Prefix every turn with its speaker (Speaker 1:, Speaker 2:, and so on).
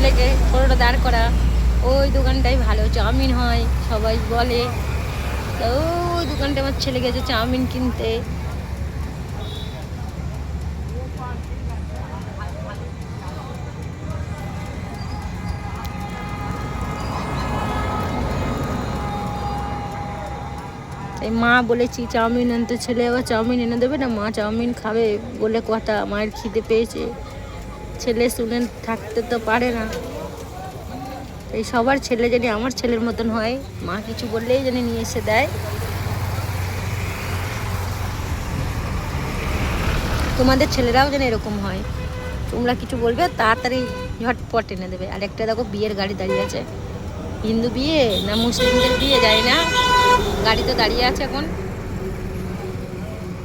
Speaker 1: ছেলেকে টোটোটা দাঁড় করা, ওই দোকানটাই ভালো চাউমিন হয় সবাই বলে। তো ওই দোকানটা আমার ছেলে গেছে চাউমিন কিনতে। তাই মা বলেছি চাউমিন আনতে, ছেলে আবার চাউমিন এনে দেবে না, মা চাউমিন খাবে বলে কথা, মায়ের খিদে পেয়েছে। ছেলে শুনে থাকতে তো পারে না। এই সবার ছেলে জানি আমার ছেলের মতন হয়, মা কিছু বললেই জানি নিয়ে এসে দেয়। তোমাদের ছেলেরাও যেন এরকম হয়, তোমরা কিছু বলবে তাড়াতাড়ি ঝটপট এনে দেবে। আর একটা দেখো বিয়ের গাড়ি দাঁড়িয়ে আছে, হিন্দু বিয়ে না মুসলিমদের বিয়ে জানি না, গাড়ি তো দাঁড়িয়ে আছে এখন।